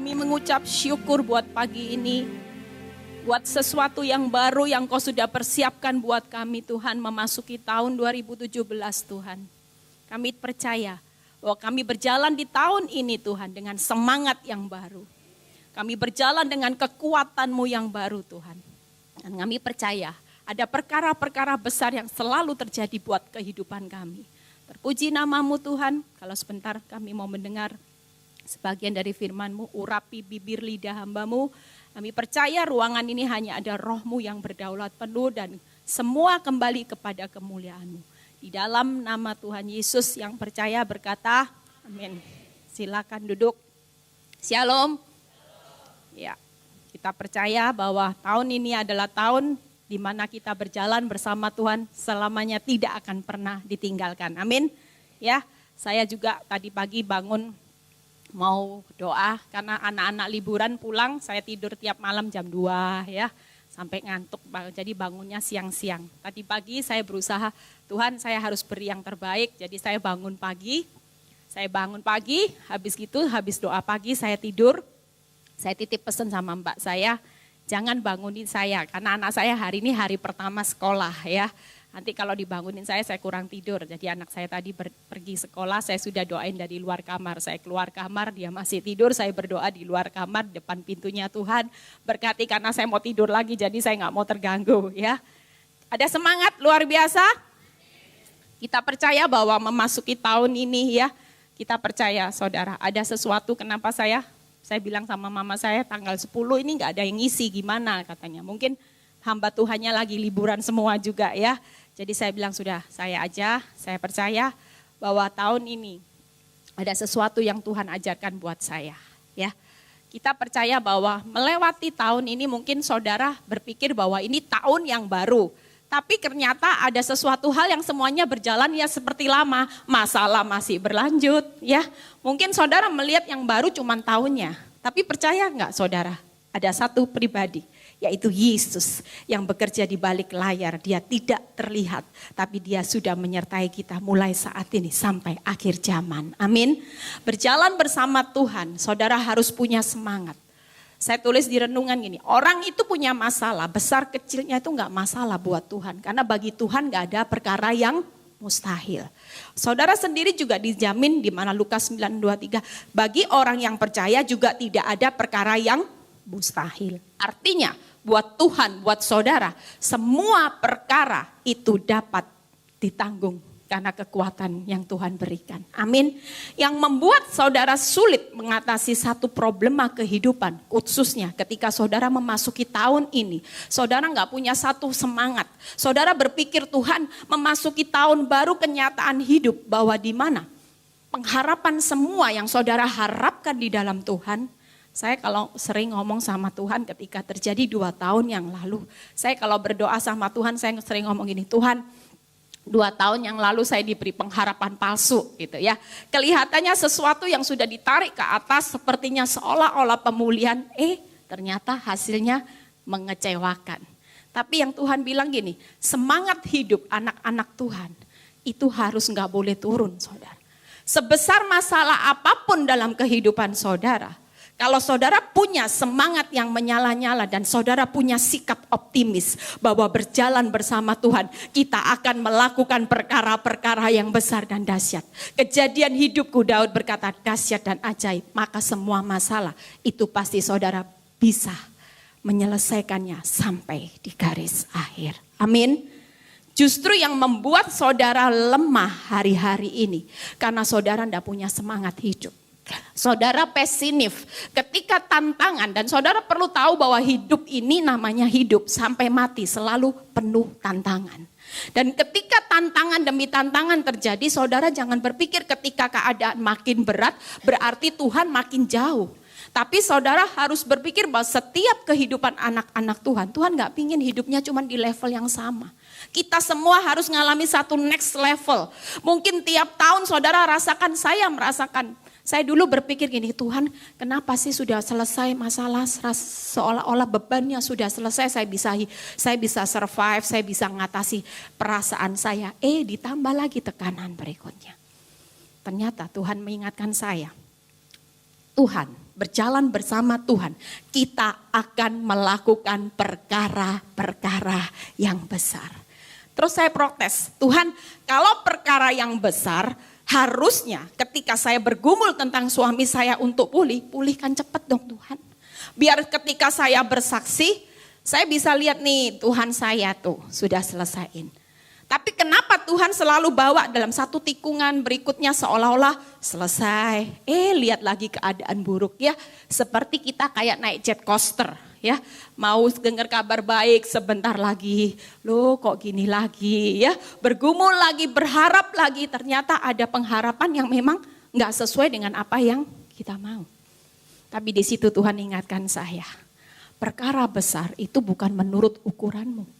Kami mengucap syukur buat pagi ini, buat sesuatu yang baru yang Kau sudah persiapkan buat kami Tuhan, memasuki tahun 2017 Tuhan. Kami percaya bahwa kami berjalan di tahun ini Tuhan dengan semangat yang baru. Kami berjalan dengan kekuatan-Mu yang baru Tuhan. Dan kami percaya ada perkara-perkara besar yang selalu terjadi buat kehidupan kami. Terpuji nama-Mu Tuhan, kalau sebentar kami mau mendengar sebagian dari firman-Mu, urapi bibir lidah hamba-Mu. Kami percaya ruangan ini hanya ada Roh-Mu yang berdaulat penuh dan semua kembali kepada kemuliaan-Mu. Di dalam nama Tuhan Yesus yang percaya berkata, amin. Silakan duduk. Shalom. Ya, kita percaya bahwa tahun ini adalah tahun di mana kita berjalan bersama Tuhan selamanya, tidak akan pernah ditinggalkan. Amin. Ya, saya juga tadi pagi bangun mau doa karena anak-anak liburan pulang, saya tidur tiap malam jam 2 ya, sampai ngantuk, jadi bangunnya siang-siang. Tadi pagi saya berusaha, Tuhan saya harus beri yang terbaik, jadi saya bangun pagi, habis doa pagi saya tidur, saya titip pesan sama mbak saya, jangan bangunin saya, karena anak saya hari ini hari pertama sekolah ya. Nanti kalau dibangunin saya kurang tidur. Jadi anak saya tadi pergi sekolah, saya sudah doain dari luar kamar. Saya keluar kamar, dia masih tidur, saya berdoa di luar kamar, depan pintunya Tuhan. Berkati karena saya mau tidur lagi, jadi saya gak mau terganggu ya. Ada semangat luar biasa. Kita percaya bahwa memasuki tahun ini ya, kita percaya saudara, ada sesuatu kenapa saya bilang sama mama saya tanggal 10 ini gak ada yang ngisi gimana katanya. Mungkin hamba Tuhannya lagi liburan semua juga ya. Jadi saya bilang sudah saya aja, saya percaya bahwa tahun ini ada sesuatu yang Tuhan ajarkan buat saya. Ya, kita percaya bahwa melewati tahun ini mungkin saudara berpikir bahwa ini tahun yang baru. Tapi ternyata ada sesuatu hal yang semuanya berjalan ya seperti lama, masalah masih berlanjut ya. Mungkin saudara melihat yang baru cuma tahunnya, tapi percaya enggak saudara? Ada satu pribadi, yaitu Yesus yang bekerja di balik layar. Dia tidak terlihat, tapi dia sudah menyertai kita mulai saat ini sampai akhir zaman. Amin. Berjalan bersama Tuhan, saudara harus punya semangat. Saya tulis di renungan gini, orang itu punya masalah, besar kecilnya itu enggak masalah buat Tuhan. Karena bagi Tuhan enggak ada perkara yang mustahil. Saudara sendiri juga dijamin di mana Lukas 9:23, bagi orang yang percaya juga tidak ada perkara yang mustahil. Artinya buat Tuhan, buat saudara, semua perkara itu dapat ditanggung karena kekuatan yang Tuhan berikan. Amin. Yang membuat saudara sulit mengatasi satu problema kehidupan, khususnya ketika saudara memasuki tahun ini. Saudara gak punya satu semangat. Saudara berpikir Tuhan memasuki tahun baru kenyataan hidup bahwa di mana pengharapan semua yang saudara harapkan di dalam Tuhan. Saya kalau sering ngomong sama Tuhan ketika terjadi 2 tahun yang lalu. Saya kalau berdoa sama Tuhan, saya sering ngomong gini, Tuhan 2 tahun yang lalu saya diberi pengharapan palsu gitu ya. Kelihatannya sesuatu yang sudah ditarik ke atas sepertinya seolah-olah pemulihan, ternyata hasilnya mengecewakan. Tapi yang Tuhan bilang gini, semangat hidup anak-anak Tuhan itu harus gak boleh turun saudara. Sebesar masalah apapun dalam kehidupan saudara, kalau saudara punya semangat yang menyala-nyala dan saudara punya sikap optimis bahwa berjalan bersama Tuhan, kita akan melakukan perkara-perkara yang besar dan dahsyat. Kejadian hidupku, Daud berkata dahsyat dan ajaib, maka semua masalah itu pasti saudara bisa menyelesaikannya sampai di garis akhir. Amin. Justru yang membuat saudara lemah hari-hari ini karena saudara tidak punya semangat hidup. Saudara pesimis ketika tantangan, dan saudara perlu tahu bahwa hidup ini namanya hidup sampai mati selalu penuh tantangan. Dan ketika tantangan demi tantangan terjadi, saudara jangan berpikir ketika keadaan makin berat berarti Tuhan makin jauh. Tapi saudara harus berpikir bahwa setiap kehidupan anak-anak Tuhan, Tuhan gak pingin hidupnya cuma di level yang sama. Kita semua harus mengalami satu next level. Mungkin tiap tahun saudara rasakan, saya merasakan. Saya dulu berpikir gini, Tuhan kenapa sih sudah selesai masalah, seolah-olah bebannya sudah selesai, saya bisa survive, saya bisa mengatasi perasaan saya. Ditambah lagi tekanan berikutnya. Ternyata Tuhan mengingatkan saya, Tuhan berjalan bersama Tuhan, kita akan melakukan perkara-perkara yang besar. Terus saya protes, Tuhan, kalau perkara yang besar, harusnya ketika saya bergumul tentang suami saya untuk pulihkan cepat dong Tuhan. Biar ketika saya bersaksi, saya bisa lihat nih Tuhan saya tuh sudah selesaiin. Tapi kenapa Tuhan selalu bawa dalam satu tikungan berikutnya seolah-olah selesai. Lihat lagi keadaan buruk ya. Seperti kita kayak naik jet coaster ya. Mau dengar kabar baik sebentar lagi. Loh kok gini lagi ya. Bergumul lagi, berharap lagi. Ternyata ada pengharapan yang memang gak sesuai dengan apa yang kita mau. Tapi di situ Tuhan ingatkan saya. Perkara besar itu bukan menurut ukuranmu.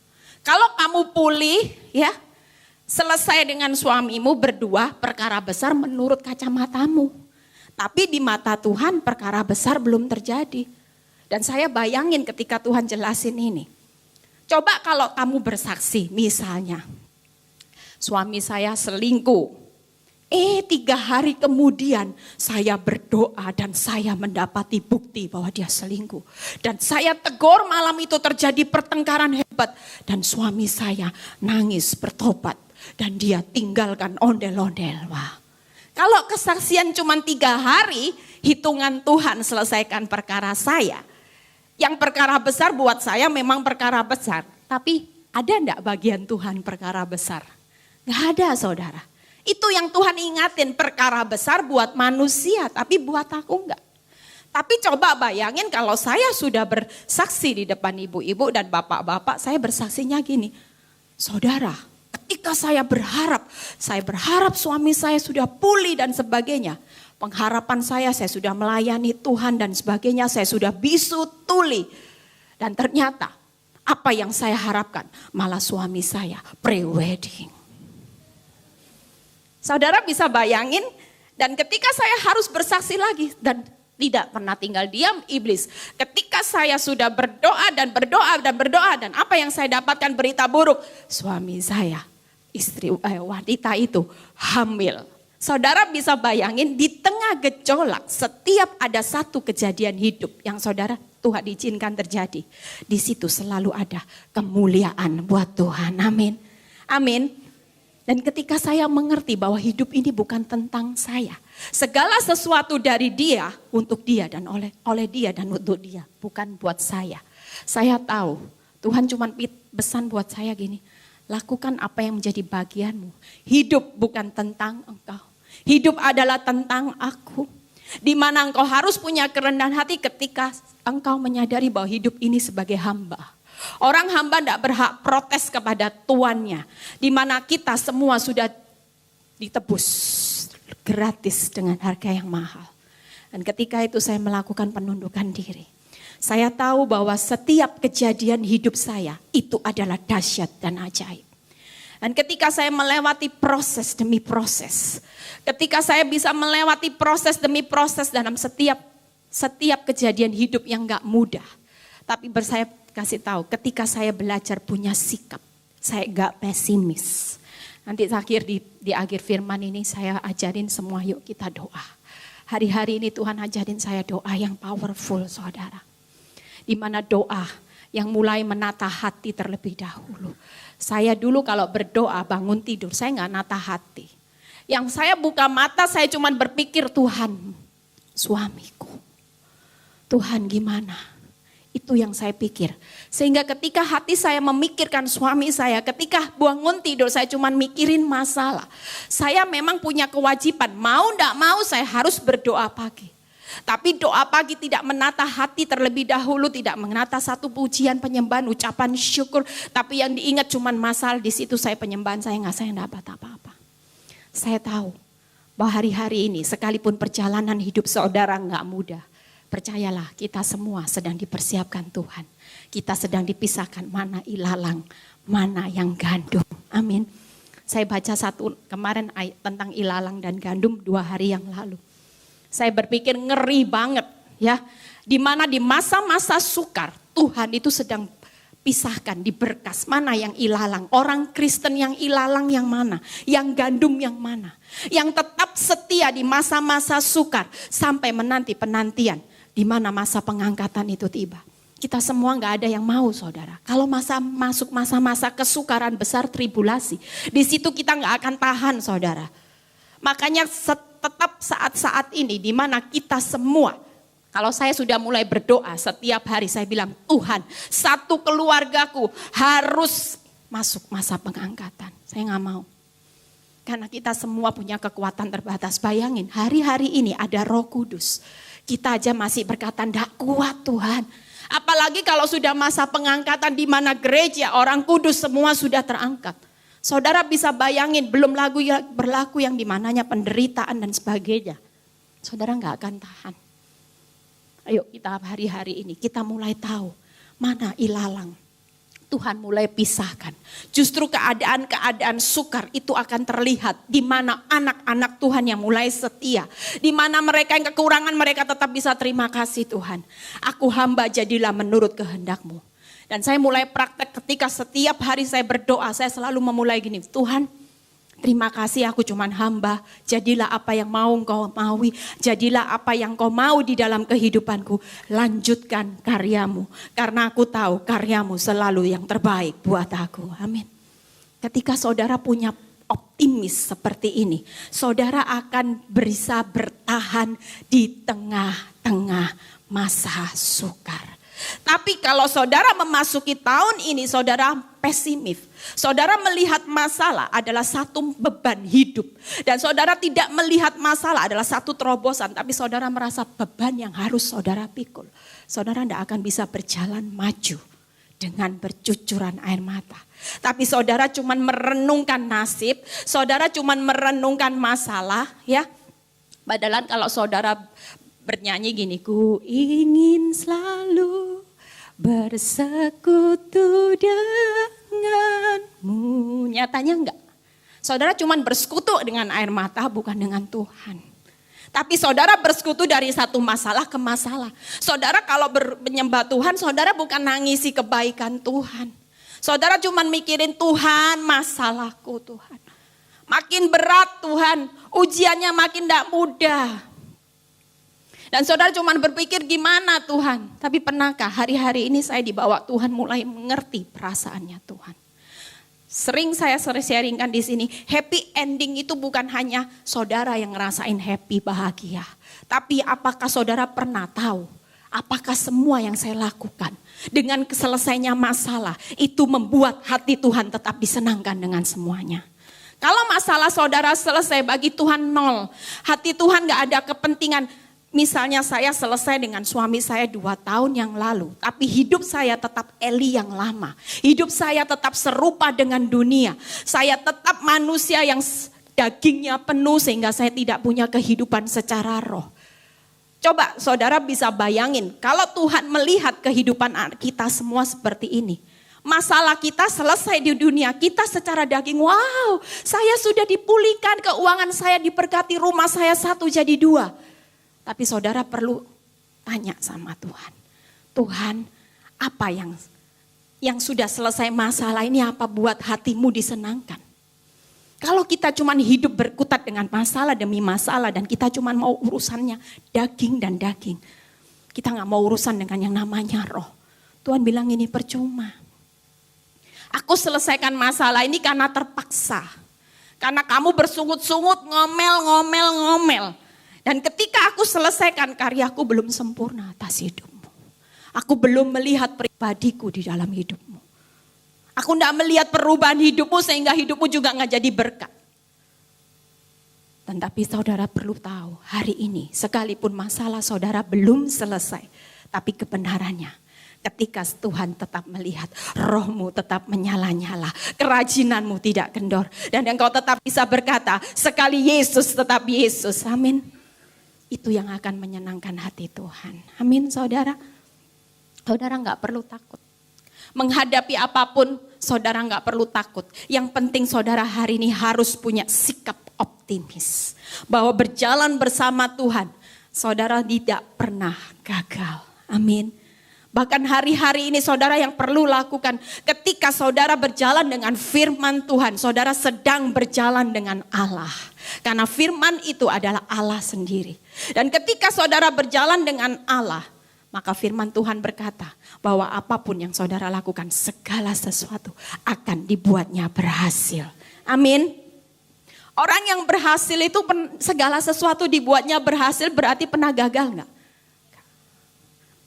Kalau kamu pulih ya, selesai dengan suamimu berdua, perkara besar menurut kacamatamu. Tapi di mata Tuhan perkara besar belum terjadi. Dan saya bayangin ketika Tuhan jelasin ini. Coba kalau kamu bersaksi misalnya, suami saya selingkuh. 3 hari kemudian saya berdoa dan saya mendapati bukti bahwa dia selingkuh. Dan saya tegur malam itu terjadi pertengkaran hebat. Dan suami saya nangis bertobat. Dan dia tinggalkan ondel-ondel. Wah. Kalau kesaksian cuma 3 hari, hitungan Tuhan selesaikan perkara saya. Yang perkara besar buat saya memang perkara besar. Tapi ada enggak bagian Tuhan perkara besar? Enggak ada saudara. Itu yang Tuhan ingatin, perkara besar buat manusia, tapi buat aku enggak. Tapi coba bayangin kalau saya sudah bersaksi di depan ibu-ibu dan bapak-bapak, saya bersaksinya gini. Saudara, ketika saya berharap suami saya sudah pulih dan sebagainya. Pengharapan saya sudah melayani Tuhan dan sebagainya, saya sudah bisu tuli. Dan ternyata apa yang saya harapkan, malah suami saya pre-wedding. Saudara bisa bayangin, dan ketika saya harus bersaksi lagi dan tidak pernah tinggal diam iblis. Ketika saya sudah berdoa dan apa yang saya dapatkan berita buruk. Suami saya, wanita itu hamil. Saudara bisa bayangin di tengah gejolak setiap ada satu kejadian hidup yang saudara Tuhan izinkan terjadi. Di situ selalu ada kemuliaan buat Tuhan. Amin. Amin. Dan ketika saya mengerti bahwa hidup ini bukan tentang saya. Segala sesuatu dari dia, untuk dia dan oleh dia dan untuk dia. Bukan buat saya. Saya tahu Tuhan cuma pesan buat saya gini. Lakukan apa yang menjadi bagianmu. Hidup bukan tentang engkau. Hidup adalah tentang aku. Di mana engkau harus punya kerendahan hati ketika engkau menyadari bahwa hidup ini sebagai hamba. Orang hamba tidak berhak protes kepada tuannya. Di mana kita semua sudah ditebus gratis dengan harga yang mahal. Dan ketika itu saya melakukan penundukan diri. Saya tahu bahwa setiap kejadian hidup saya itu adalah dahsyat dan ajaib. Dan ketika saya melewati proses demi proses. Ketika saya bisa melewati proses demi proses dalam setiap kejadian hidup yang gak mudah. Tapi saya kasih tahu, ketika saya belajar punya sikap, saya gak pesimis. Nanti di akhir firman ini saya ajarin semua, yuk kita doa. Hari-hari ini Tuhan ajarin saya doa yang powerful saudara. Di mana doa yang mulai menata hati terlebih dahulu. Saya dulu kalau berdoa bangun tidur, saya gak nata hati. Yang saya buka mata, saya cuma berpikir Tuhan, suamiku. Tuhan gimana? Itu yang saya pikir. Sehingga ketika hati saya memikirkan suami saya, ketika bangun tidur saya cuma mikirin masalah. Saya memang punya kewajiban, mau enggak mau saya harus berdoa pagi. Tapi doa pagi tidak menata hati terlebih dahulu, tidak menata satu pujian, penyembahan, ucapan syukur. Tapi yang diingat cuma masalah, di situ saya penyembahan saya enggak dapat apa-apa. Saya tahu bahwa hari-hari ini sekalipun perjalanan hidup saudara enggak mudah. Percayalah kita semua sedang dipersiapkan Tuhan. Kita sedang dipisahkan mana ilalang, mana yang gandum. Amin. Saya baca kemarin tentang ilalang dan gandum 2 hari yang lalu. Saya berpikir ngeri banget ya. Di mana di masa-masa sukar Tuhan itu sedang pisahkan di berkas mana yang ilalang. Orang Kristen yang ilalang yang mana. Yang gandum yang mana. Yang tetap setia di masa-masa sukar sampai menanti penantian. di mana masa pengangkatan itu tiba. Kita semua gak ada yang mau saudara. Kalau masuk masa-masa kesukaran besar tribulasi, di situ kita gak akan tahan saudara. Makanya tetap saat-saat ini di mana kita semua, kalau saya sudah mulai berdoa setiap hari saya bilang, Tuhan satu keluargaku harus masuk masa pengangkatan. Saya gak mau. Karena kita semua punya kekuatan terbatas. Bayangin hari-hari ini ada Roh Kudus. Kita aja masih berkata ndak kuat Tuhan. Apalagi kalau sudah masa pengangkatan di mana gereja orang kudus semua sudah terangkat. Saudara bisa bayangin belum berlaku yang dimananya penderitaan dan sebagainya. Saudara gak akan tahan. Ayo kita hari-hari ini kita mulai tahu mana ilalang. Tuhan mulai pisahkan. Justru keadaan-keadaan sukar itu akan terlihat di mana anak-anak Tuhan yang mulai setia. Di mana mereka yang kekurangan mereka tetap bisa terima kasih Tuhan. Aku hamba jadilah menurut kehendak-Mu. Dan saya mulai praktek ketika setiap hari saya berdoa. Saya selalu memulai gini. Tuhan terima kasih aku cuman hamba. Jadilah apa yang mau Engkau maui. Jadilah apa yang Kau mau di dalam kehidupanku. Lanjutkan karyamu. Karena aku tahu karyamu selalu yang terbaik buat aku. Amin. Ketika saudara punya optimis seperti ini. Saudara akan bisa bertahan di tengah-tengah masa sukar. Tapi kalau saudara memasuki tahun ini saudara pesimis. Saudara melihat masalah adalah satu beban hidup. Dan saudara tidak melihat masalah adalah satu terobosan. Tapi saudara merasa beban yang harus saudara pikul. Saudara tidak akan bisa berjalan maju dengan bercucuran air mata. Tapi saudara cuma merenungkan nasib. Saudara cuma merenungkan masalah ya. Padahal kalau saudara bernyanyi gini, ku ingin selalu bersekutu denganmu. Nyatanya enggak. Saudara cuma bersekutu dengan air mata bukan dengan Tuhan. Tapi saudara bersekutu dari satu masalah ke masalah. Saudara kalau menyembah Tuhan, saudara bukan nangisi kebaikan Tuhan. Saudara cuma mikirin Tuhan masalahku Tuhan. Makin berat Tuhan, ujiannya makin tidak mudah. Dan saudara cuma berpikir gimana Tuhan. Tapi pernahkah hari-hari ini saya dibawa Tuhan mulai mengerti perasaannya Tuhan. Sering saya sharingkan di sini. Happy ending itu bukan hanya saudara yang ngerasain happy bahagia. Tapi apakah saudara pernah tahu. Apakah semua yang saya lakukan. Dengan selesainya masalah. Itu membuat hati Tuhan tetap disenangkan dengan semuanya. Kalau masalah saudara selesai bagi Tuhan nol. Hati Tuhan gak ada kepentingan. Misalnya saya selesai dengan suami saya 2 tahun yang lalu. Tapi hidup saya tetap Eli yang lama. Hidup saya tetap serupa dengan dunia. Saya tetap manusia yang dagingnya penuh sehingga saya tidak punya kehidupan secara roh. Coba saudara bisa bayangin. Kalau Tuhan melihat kehidupan kita semua seperti ini. Masalah kita selesai di dunia. Kita secara daging, wow saya sudah dipulihkan. Keuangan saya diberkati, rumah saya 1 jadi 2. Tapi saudara perlu tanya sama Tuhan. Tuhan, apa yang sudah selesai masalah ini apa buat hatimu disenangkan? Kalau kita cuma hidup berkutat dengan masalah demi masalah dan kita cuma mau urusannya daging dan daging. Kita gak mau urusan dengan yang namanya roh. Tuhan bilang ini percuma. Aku selesaikan masalah ini karena terpaksa. Karena kamu bersungut-sungut, ngomel. Dan ketika aku selesaikan karyaku belum sempurna atas hidupmu. Aku belum melihat pribadiku di dalam hidupmu. Aku tidak melihat perubahan hidupmu sehingga hidupmu juga gak jadi berkat. Dan tapi saudara perlu tahu hari ini sekalipun masalah saudara belum selesai. Tapi kebenarannya ketika Tuhan tetap melihat rohmu tetap menyala-nyala. Kerajinanmu tidak kendor. Dan engkau tetap bisa berkata sekali Yesus tetap Yesus. Amin. Itu yang akan menyenangkan hati Tuhan. Amin saudara. Saudara gak perlu takut. Menghadapi apapun saudara gak perlu takut. Yang penting saudara hari ini harus punya sikap optimis. Bahwa berjalan bersama Tuhan. Saudara tidak pernah gagal. Amin. Bahkan hari-hari ini saudara yang perlu lakukan. Ketika saudara berjalan dengan firman Tuhan. Saudara sedang berjalan dengan Allah. Karena firman itu adalah Allah sendiri. Dan ketika saudara berjalan dengan Allah, maka firman Tuhan berkata bahwa apapun yang saudara lakukan, segala sesuatu akan dibuatnya berhasil. Amin. Orang yang berhasil itu segala sesuatu dibuatnya berhasil, berarti pernah gagal enggak?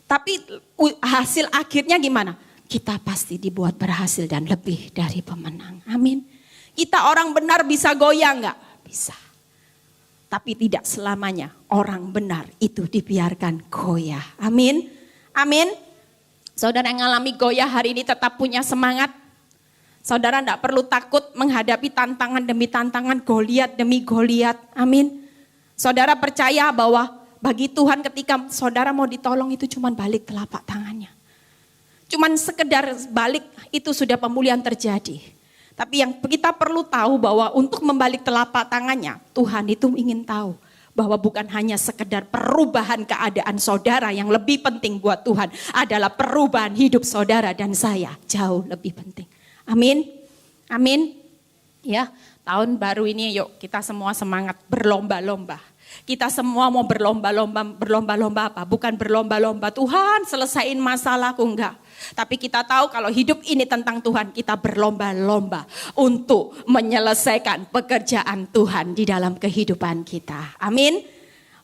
Tapi hasil akhirnya gimana? Kita pasti dibuat berhasil dan lebih dari pemenang. Amin. Kita orang benar bisa goyang enggak? Bisa. Tapi tidak selamanya orang benar itu dibiarkan goyah. Amin. Amin. Saudara yang mengalami goyah hari ini tetap punya semangat. Saudara tidak perlu takut menghadapi tantangan demi tantangan, Goliat demi Goliat. Amin. Saudara percaya bahwa bagi Tuhan ketika saudara mau ditolong itu cuma balik telapak tangannya. Cuman sekedar balik itu sudah pemulihan terjadi. Tapi yang kita perlu tahu bahwa untuk membalik telapak tangannya, Tuhan itu ingin tahu bahwa bukan hanya sekedar perubahan keadaan saudara, yang lebih penting buat Tuhan adalah perubahan hidup saudara dan saya, jauh lebih penting. Amin. Amin. Ya, tahun baru ini yuk kita semua semangat berlomba-lomba. Kita semua mau berlomba-lomba apa? Bukan berlomba-lomba Tuhan selesaiin masalahku, enggak. Tapi kita tahu kalau hidup ini tentang Tuhan, kita berlomba-lomba untuk menyelesaikan pekerjaan Tuhan di dalam kehidupan kita. Amin.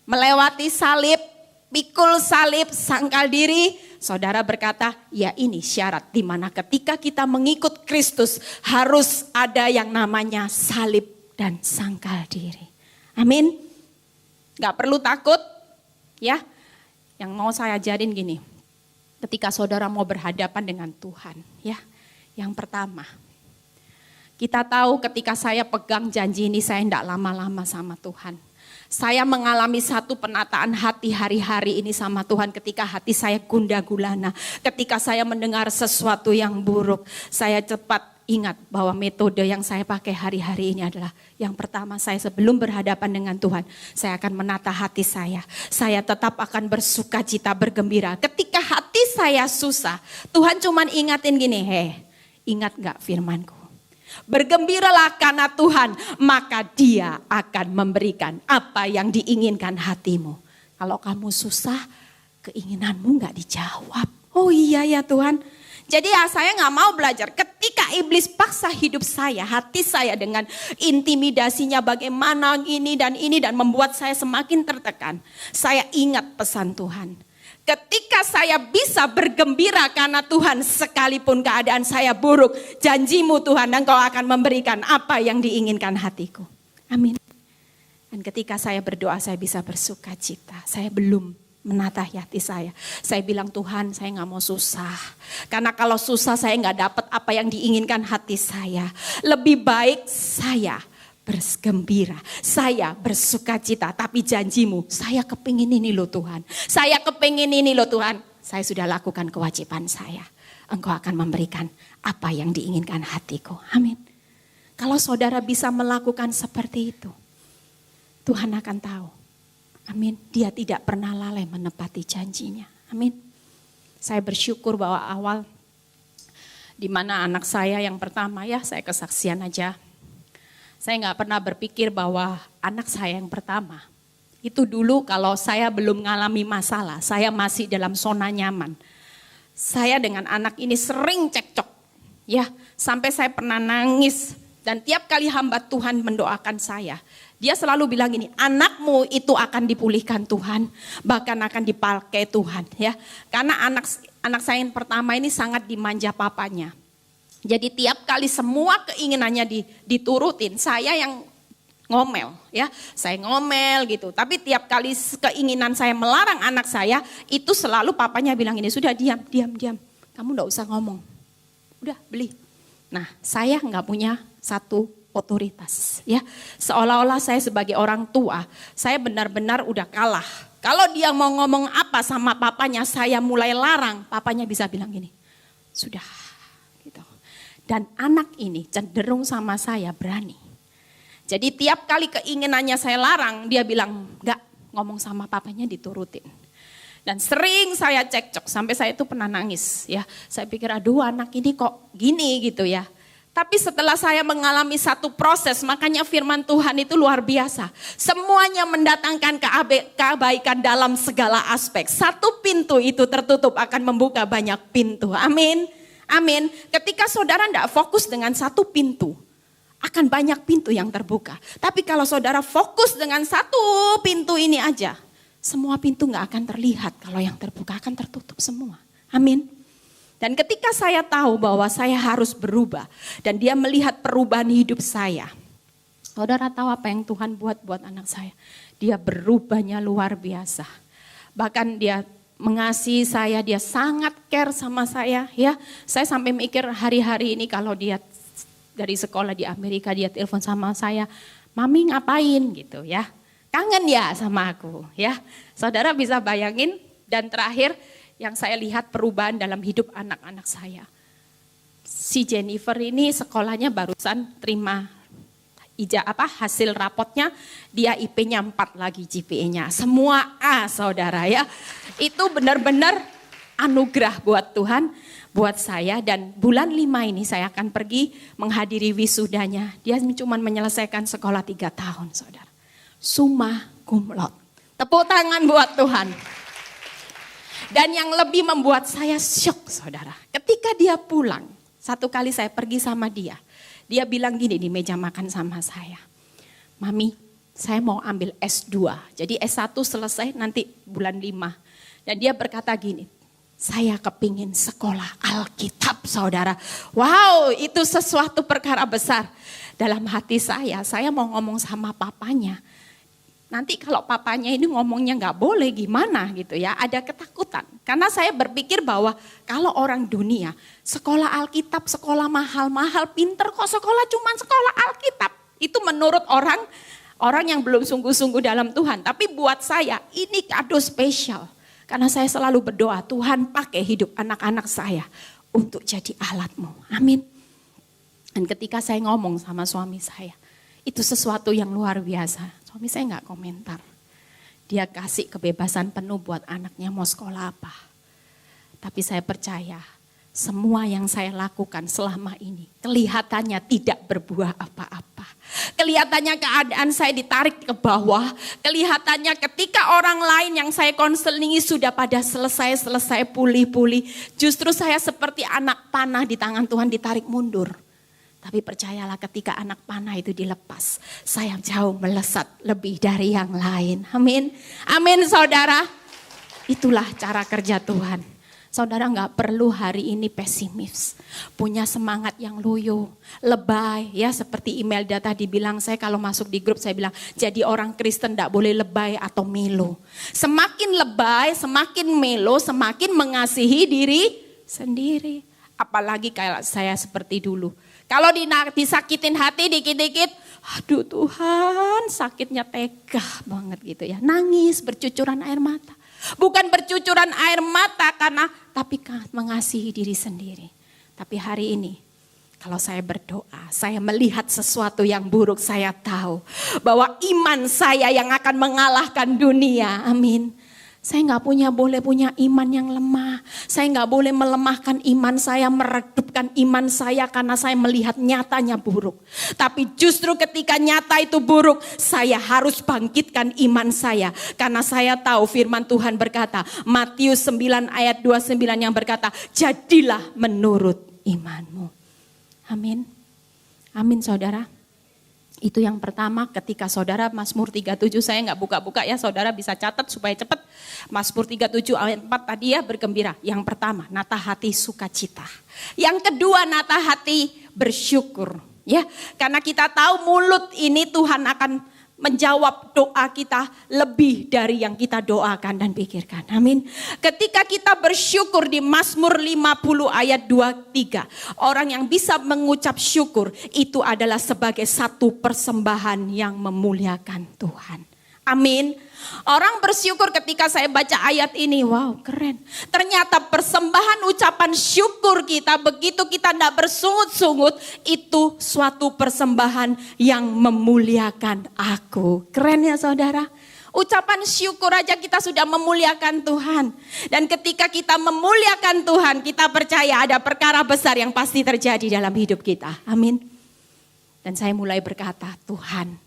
Melewati salib, pikul salib, sangkal diri. Saudara berkata, ya ini syarat di mana ketika kita mengikut Kristus harus ada yang namanya salib dan sangkal diri. Amin. Gak perlu takut, ya. Yang mau saya ajarin gini, ketika saudara mau berhadapan dengan Tuhan, ya. Yang pertama, kita tahu ketika saya pegang janji ini saya tidak lama-lama sama Tuhan. Saya mengalami satu penataan hati hari-hari ini sama Tuhan ketika hati saya gundah gulana. Ketika saya mendengar sesuatu yang buruk, saya cepat ingat bahwa metode yang saya pakai hari-hari ini adalah yang pertama, saya sebelum berhadapan dengan Tuhan, saya akan menata hati saya. Saya tetap akan bersukacita, bergembira. Ketika hati saya susah, Tuhan cuman ingatin gini, ingat gak firmanku? Bergembiralah karena Tuhan, maka Dia akan memberikan apa yang diinginkan hatimu. Kalau kamu susah, keinginanmu gak dijawab. Oh iya ya Tuhan. Jadi ya saya gak mau belajar. Ketika iblis paksa hidup saya, hati saya dengan intimidasinya bagaimana ini dan membuat saya semakin tertekan. Saya ingat pesan Tuhan. Ketika saya bisa bergembira karena Tuhan sekalipun keadaan saya buruk. Janjimu Tuhan, Engkau akan memberikan apa yang diinginkan hatiku. Amin. Dan ketika saya berdoa saya bisa bersuka cita. Saya belum menata hati saya. Saya bilang Tuhan saya gak mau susah. Karena kalau susah saya gak dapat apa yang diinginkan hati saya. Lebih baik saya bergembira. Saya bersuka cita. Tapi janjimu saya kepingin ini loh Tuhan. Saya kepingin ini loh Tuhan. Saya sudah lakukan kewajiban saya. Engkau akan memberikan apa yang diinginkan hatiku. Amin. Kalau saudara bisa melakukan seperti itu, Tuhan akan tahu. Amin. Dia tidak pernah lalai menepati janjinya. Amin. Saya bersyukur bahwa awal di mana anak saya yang pertama, ya saya kesaksian aja. Saya nggak pernah berpikir bahwa anak saya yang pertama itu dulu kalau saya belum mengalami masalah, saya masih dalam zona nyaman. Saya dengan anak ini sering cekcok, ya sampai saya pernah nangis. Dan tiap kali hamba Tuhan mendoakan saya, dia selalu bilang gini, anakmu itu akan dipulihkan Tuhan, bahkan akan dipakai Tuhan, ya. Karena anak saya yang pertama ini sangat dimanja papanya. Jadi tiap kali semua keinginannya diturutin, saya yang ngomel, ya. Saya ngomel gitu. Tapi tiap kali keinginan saya melarang anak saya, itu selalu papanya bilang ini, sudah diam. Kamu enggak usah ngomong. Udah beli. Nah, saya enggak punya satu otoritas, ya. Seolah-olah saya sebagai orang tua, saya benar-benar udah kalah. Kalau dia mau ngomong apa sama papanya, saya mulai larang, papanya bisa bilang gini, sudah, gitu. Dan anak ini cenderung sama saya berani. Jadi tiap kali keinginannya saya larang, dia bilang enggak, ngomong sama papanya diturutin. Dan sering saya cekcok, sampai saya itu pernah nangis, ya. Saya pikir aduh anak ini kok gini gitu ya. Tapi setelah saya mengalami satu proses, makanya firman Tuhan itu luar biasa. Semuanya mendatangkan kebaikan dalam segala aspek. Satu pintu itu tertutup akan membuka banyak pintu. Amin. Amin. Ketika saudara tidak fokus dengan satu pintu, akan banyak pintu yang terbuka. Tapi kalau saudara fokus dengan satu pintu ini aja, semua pintu gak akan terlihat. Kalau yang terbuka akan tertutup semua. Amin. Dan ketika saya tahu bahwa saya harus berubah dan dia melihat perubahan hidup saya. Saudara tahu apa yang Tuhan buat anak saya? Dia berubahnya luar biasa. Bahkan dia mengasihi saya, dia sangat care sama saya. Ya, saya sampai mikir hari-hari ini kalau dia dari sekolah di Amerika dia telepon sama saya, "Mami ngapain?" gitu ya. Kangen ya sama aku ya. Saudara bisa bayangin. Dan terakhir yang saya lihat perubahan dalam hidup anak-anak saya. Si Jennifer ini sekolahnya barusan terima hasil rapotnya, dia IP-nya 4 lagi GPA-nya. Semua A saudara ya. Itu benar-benar anugerah buat Tuhan, buat saya. Dan bulan 5 ini saya akan pergi menghadiri wisudanya. Dia cuma menyelesaikan sekolah 3 tahun saudara. Summa cum laude. Tepuk tangan buat Tuhan. Dan yang lebih membuat saya syok saudara. Ketika dia pulang, satu kali saya pergi sama dia. Dia bilang gini di meja makan sama saya. "Mami, saya mau ambil S2. Jadi S1 selesai nanti bulan 5. Dan dia berkata gini, "Saya kepingin sekolah Alkitab saudara." Wow, itu sesuatu perkara besar. Dalam hati saya mau ngomong sama papanya. Nanti kalau papanya ini ngomongnya nggak boleh gimana gitu ya, ada ketakutan. Karena saya berpikir bahwa kalau orang dunia, sekolah Alkitab, sekolah mahal-mahal, pinter kok sekolah cuman sekolah Alkitab. Itu menurut orang yang belum sungguh-sungguh dalam Tuhan. Tapi buat saya ini kado spesial. Karena saya selalu berdoa, Tuhan pakai hidup anak-anak saya untuk jadi alat-Mu. Amin. Dan ketika saya ngomong sama suami saya, itu sesuatu yang luar biasa. Suami saya nggak komentar. Dia kasih kebebasan penuh buat anaknya mau sekolah apa. Tapi saya percaya semua yang saya lakukan selama ini kelihatannya tidak berbuah apa-apa. Kelihatannya keadaan saya ditarik ke bawah. Kelihatannya ketika orang lain yang saya konselingi sudah pada selesai pulih-pulih. Justru saya seperti anak panah di tangan Tuhan ditarik mundur. Tapi percayalah ketika anak panah itu dilepas, saya jauh melesat lebih dari yang lain. Amin. Amin saudara. Itulah cara kerja Tuhan. Saudara nggak perlu hari ini pesimis. Punya semangat yang loyo, lebay. Ya seperti Imelda tadi bilang, saya kalau masuk di grup saya bilang, jadi orang Kristen nggak boleh lebay atau melo. Semakin lebay, semakin melo, semakin mengasihi diri sendiri. Apalagi kayak saya seperti dulu. Kalau disakitin hati dikit-dikit, aduh Tuhan sakitnya tega banget gitu ya. Nangis, bercucuran air mata. Bukan bercucuran air mata tapi mengasihi diri sendiri. Tapi hari ini kalau saya berdoa, saya melihat sesuatu yang buruk, saya tahu bahwa iman saya yang akan mengalahkan dunia. Amin. Saya nggak boleh punya iman yang lemah. Saya nggak boleh melemahkan iman saya, meredupkan iman saya karena saya melihat nyatanya buruk. Tapi justru ketika nyata itu buruk, saya harus bangkitkan iman saya. Karena saya tahu firman Tuhan berkata, Matius 9 ayat 29 yang berkata, jadilah menurut imanmu. Amin. Amin saudara. Itu yang pertama ketika saudara Mazmur 37, saya nggak buka-buka ya, saudara bisa catat supaya cepat. Mazmur 37 ayat 4 tadi ya, bergembira. Yang pertama nata hati sukacita. Yang kedua nata hati bersyukur. Ya, karena kita tahu mulut ini Tuhan akan menjawab doa kita lebih dari yang kita doakan dan pikirkan. Amin. Ketika kita bersyukur di Mazmur 50 ayat 23. Orang yang bisa mengucap syukur itu adalah sebagai satu persembahan yang memuliakan Tuhan. Amin. Orang bersyukur ketika saya baca ayat ini, wow keren. Ternyata persembahan ucapan syukur kita, begitu kita tidak bersungut-sungut, itu suatu persembahan yang memuliakan aku. Keren ya saudara. Ucapan syukur aja kita sudah memuliakan Tuhan. Dan ketika kita memuliakan Tuhan, kita percaya ada perkara besar yang pasti terjadi dalam hidup kita. Amin. Dan saya mulai berkata, Tuhan,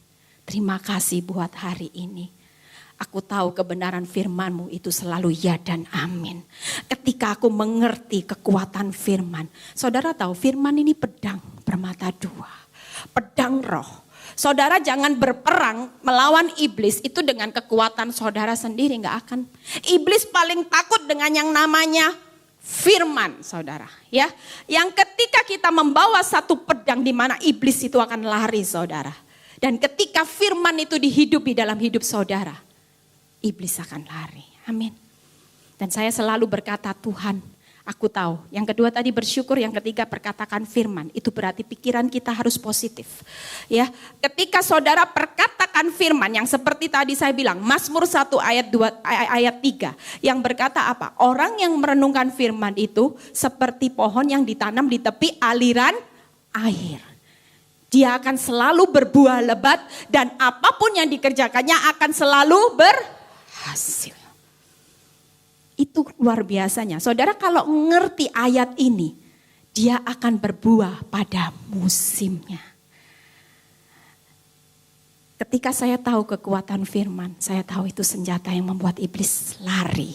terima kasih buat hari ini. Aku tahu kebenaran firman-Mu itu selalu ya dan amin. Ketika aku mengerti kekuatan firman. Saudara tahu firman ini pedang bermata dua. Pedang roh. Saudara jangan berperang melawan iblis itu dengan kekuatan saudara sendiri, gak akan. Iblis paling takut dengan yang namanya firman, saudara. Ya, yang ketika kita membawa satu pedang di mana iblis itu akan lari, saudara. Dan ketika firman itu dihidupi dalam hidup saudara, iblis akan lari. Amin. Dan saya selalu berkata, Tuhan, aku tahu. Yang kedua tadi bersyukur, yang ketiga perkatakan firman. Itu berarti pikiran kita harus positif. Ya, ketika saudara perkatakan firman yang seperti tadi saya bilang, Mazmur 1 ayat 3 yang berkata apa? Orang yang merenungkan firman itu seperti pohon yang ditanam di tepi aliran air. Dia akan selalu berbuah lebat dan apapun yang dikerjakannya akan selalu berhasil. Itu luar biasanya. Saudara kalau ngerti ayat ini, dia akan berbuah pada musimnya. Ketika saya tahu kekuatan firman, saya tahu itu senjata yang membuat iblis lari.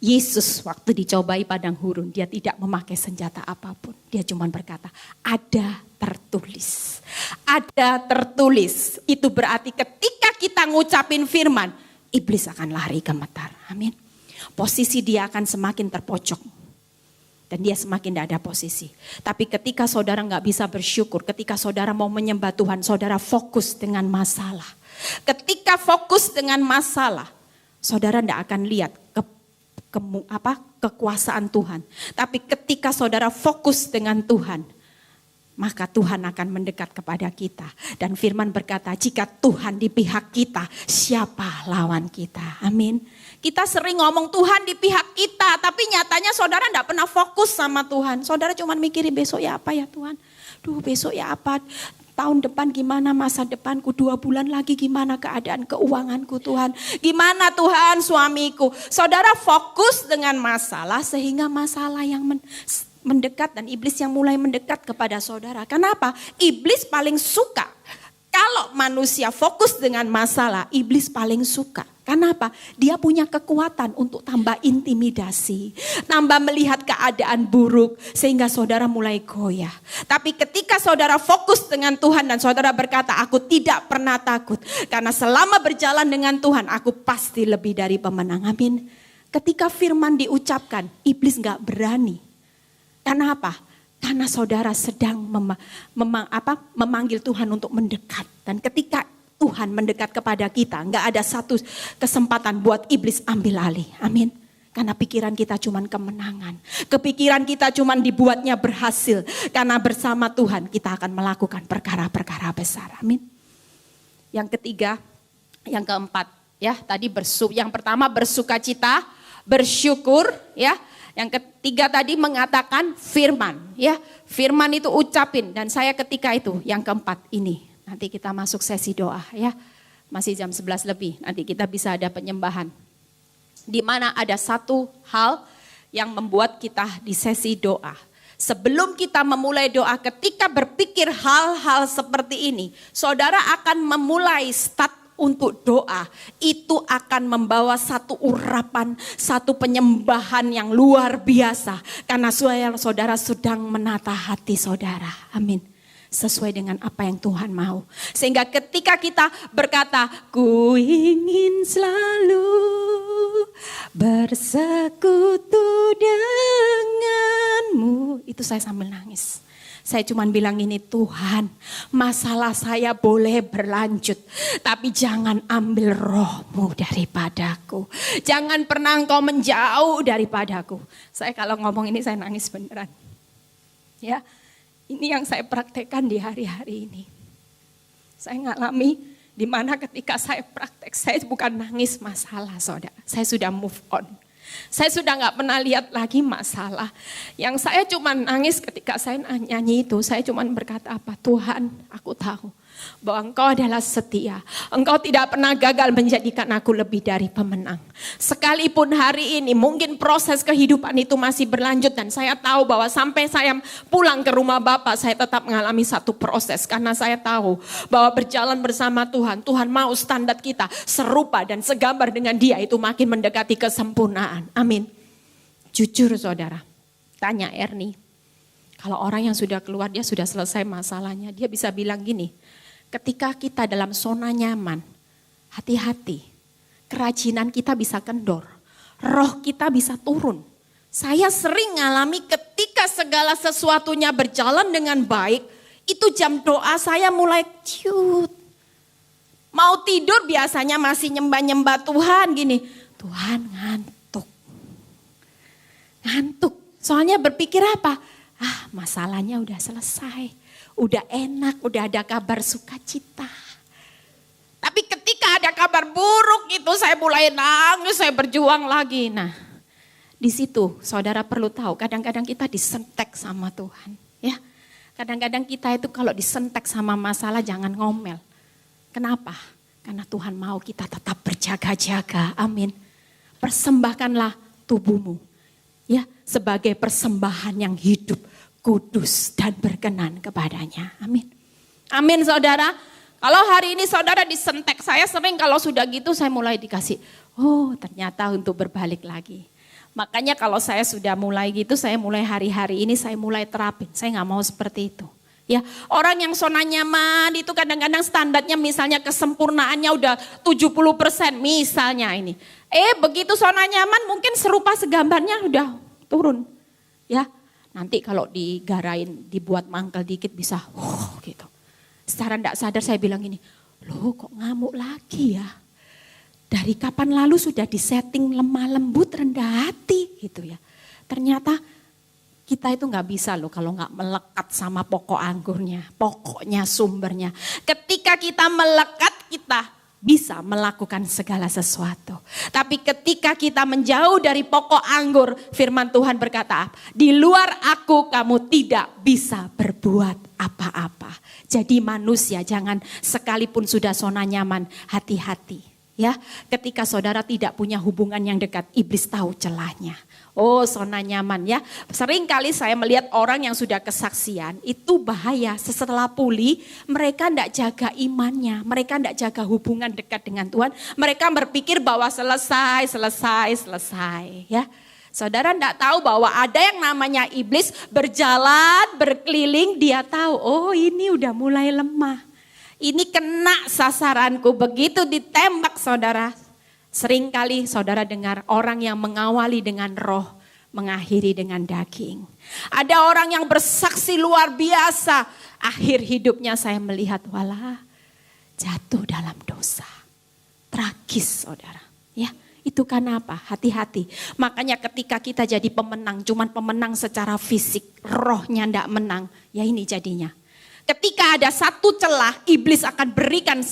Yesus waktu dicobai padang gurun, dia tidak memakai senjata apapun. Dia cuma berkata, ada tertulis. Ada tertulis. Itu berarti ketika kita ngucapin firman, iblis akan lari gemetar. Amin. Posisi dia akan semakin terpojok. Dan dia semakin tidak ada posisi. Tapi ketika saudara gak bisa bersyukur, ketika saudara mau menyembah Tuhan, saudara fokus dengan masalah. Ketika fokus dengan masalah, saudara tidak akan lihat kekuasaan Tuhan. Tapi ketika saudara fokus dengan Tuhan, maka Tuhan akan mendekat kepada kita. Dan firman berkata, jika Tuhan di pihak kita, siapa lawan kita? Amin. Kita sering ngomong Tuhan di pihak kita, tapi nyatanya saudara tidak pernah fokus sama Tuhan. Saudara cuma mikirin besok ya apa ya Tuhan. Duh besok ya apa, tahun depan gimana masa depanku, 2 bulan lagi gimana keadaan keuanganku Tuhan. Gimana Tuhan suamiku. Saudara fokus dengan masalah sehingga masalah yang mendekat dan iblis yang mulai mendekat kepada saudara. Kenapa? Iblis paling suka. Kalau manusia fokus dengan masalah, iblis paling suka. Kenapa? Dia punya kekuatan untuk tambah intimidasi, tambah melihat keadaan buruk sehingga saudara mulai goyah. Tapi ketika saudara fokus dengan Tuhan dan saudara berkata, aku tidak pernah takut. Karena selama berjalan dengan Tuhan, aku pasti lebih dari pemenang. Amin. Ketika firman diucapkan, iblis gak berani. Kenapa? Karena saudara sedang memanggil Tuhan untuk mendekat. Dan ketika Tuhan mendekat kepada kita, enggak ada satu kesempatan buat iblis ambil alih. Amin. Karena pikiran kita cuman kemenangan. Kepikiran kita cuman dibuatnya berhasil. Karena bersama Tuhan kita akan melakukan perkara-perkara besar. Amin. Yang ketiga, yang keempat, ya tadi yang pertama bersukacita, bersyukur, ya. Yang ketiga tadi mengatakan firman, ya. Firman itu ucapin dan saya ketika itu yang keempat ini. Nanti kita masuk sesi doa ya. Masih jam 11 lebih. Nanti kita bisa ada penyembahan. Di mana ada satu hal yang membuat kita di sesi doa. Sebelum kita memulai doa, ketika berpikir hal-hal seperti ini, saudara akan memulai start untuk doa. Itu akan membawa satu urapan, satu penyembahan yang luar biasa. Karena saudara sedang menata hati saudara. Amin. Sesuai dengan apa yang Tuhan mau. Sehingga ketika kita berkata, ku ingin selalu bersekutu denganmu. Itu saya sambil nangis. Saya cuma bilang ini, Tuhan, masalah saya boleh berlanjut. Tapi jangan ambil roh-Mu daripadaku. Jangan pernah Engkau menjauh daripadaku. Saya kalau ngomong ini saya nangis beneran. Ya. Ini yang saya praktekkan di hari-hari ini. Saya ngalami di mana ketika saya praktek, saya bukan nangis masalah saudara. Saya sudah move on. Saya sudah gak pernah lihat lagi masalah. Yang saya cuma nangis ketika saya nyanyi itu, saya cuma berkata apa, Tuhan aku tahu bahwa Engkau adalah setia. Engkau tidak pernah gagal menjadikan aku lebih dari pemenang. Sekalipun hari ini mungkin proses kehidupan itu masih berlanjut, dan saya tahu bahwa sampai saya pulang ke rumah Bapa, saya tetap mengalami satu proses. Karena saya tahu bahwa berjalan bersama Tuhan, Tuhan mau standar kita serupa dan segambar dengan Dia itu makin mendekati kesempurnaan. Amin. Jujur saudara, tanya Ernie. Kalau orang yang sudah keluar, dia sudah selesai masalahnya. Dia bisa bilang gini, ketika kita dalam zona nyaman, hati-hati. Kerajinan kita bisa kendor. Roh kita bisa turun. Saya sering ngalami ketika segala sesuatunya berjalan dengan baik, itu jam doa saya mulai ciut. Mau tidur biasanya masih nyembah-nyembah Tuhan gini. Tuhan ngantuk. Ngantuk. Soalnya berpikir apa? Masalahnya udah selesai, udah enak, udah ada kabar sukacita. Tapi ketika ada kabar buruk itu saya mulai nangis, saya berjuang lagi. Nah, di situ saudara perlu tahu, kadang-kadang kita disentek sama Tuhan. Ya, kadang-kadang kita itu kalau disentek sama masalah jangan ngomel. Kenapa? Karena Tuhan mau kita tetap berjaga-jaga. Amin. Persembahkanlah tubuhmu, ya, sebagai persembahan yang hidup, kudus dan berkenan kepadanya. Amin. Amin saudara. Kalau hari ini saudara disentek, saya sering kalau sudah gitu saya mulai dikasih, ternyata untuk berbalik lagi. Makanya kalau saya sudah mulai gitu, saya mulai hari-hari ini saya mulai terapin. Saya gak mau seperti itu. Ya, orang yang zona nyaman itu kadang-kadang standarnya misalnya kesempurnaannya udah 70% misalnya ini. Begitu zona nyaman mungkin serupa segambarnya udah turun. Ya, nanti kalau digarain, dibuat mangkel dikit bisa gitu. Secara tidak sadar saya bilang gini, loh kok ngamuk lagi ya? Dari kapan lalu sudah disetting lemah lembut rendah hati gitu ya. Ternyata kita itu nggak bisa loh kalau nggak melekat sama pokok anggurnya, pokoknya sumbernya. Ketika kita melekat, kita bisa melakukan segala sesuatu. Tapi ketika kita menjauh dari pokok anggur, firman Tuhan berkata, di luar aku kamu tidak bisa berbuat apa-apa. Jadi manusia jangan sekalipun sudah zona nyaman, hati-hati. Ya, ketika saudara tidak punya hubungan yang dekat, iblis tahu celahnya. Zona nyaman ya. Sering kali saya melihat orang yang sudah kesaksian, itu bahaya. Setelah pulih, mereka tidak jaga imannya. Mereka tidak jaga hubungan dekat dengan Tuhan. Mereka berpikir bahwa selesai. Ya, saudara tidak tahu bahwa ada yang namanya iblis berjalan, berkeliling. Dia tahu, ini udah mulai lemah. Ini kena sasaranku, begitu ditembak saudara. Seringkali saudara dengar orang yang mengawali dengan roh, mengakhiri dengan daging. Ada orang yang bersaksi luar biasa, akhir hidupnya saya melihat walah jatuh dalam dosa. Tragis saudara. Ya, itu karena apa? Hati-hati. Makanya ketika kita jadi pemenang, cuman pemenang secara fisik, rohnya tidak menang, ya ini jadinya. Ketika ada satu celah, iblis akan berikan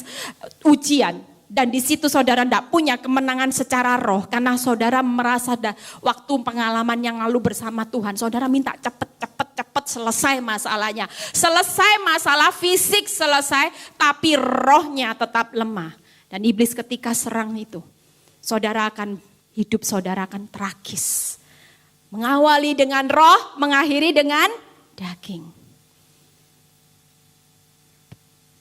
ujian. Dan di situ saudara tidak punya kemenangan secara roh. Karena saudara merasa waktu pengalaman yang lalu bersama Tuhan. Saudara minta cepet selesai masalahnya. Selesai masalah fisik selesai, tapi rohnya tetap lemah. Dan iblis ketika serang itu, hidup saudara akan tragis. Mengawali dengan roh, mengakhiri dengan daging.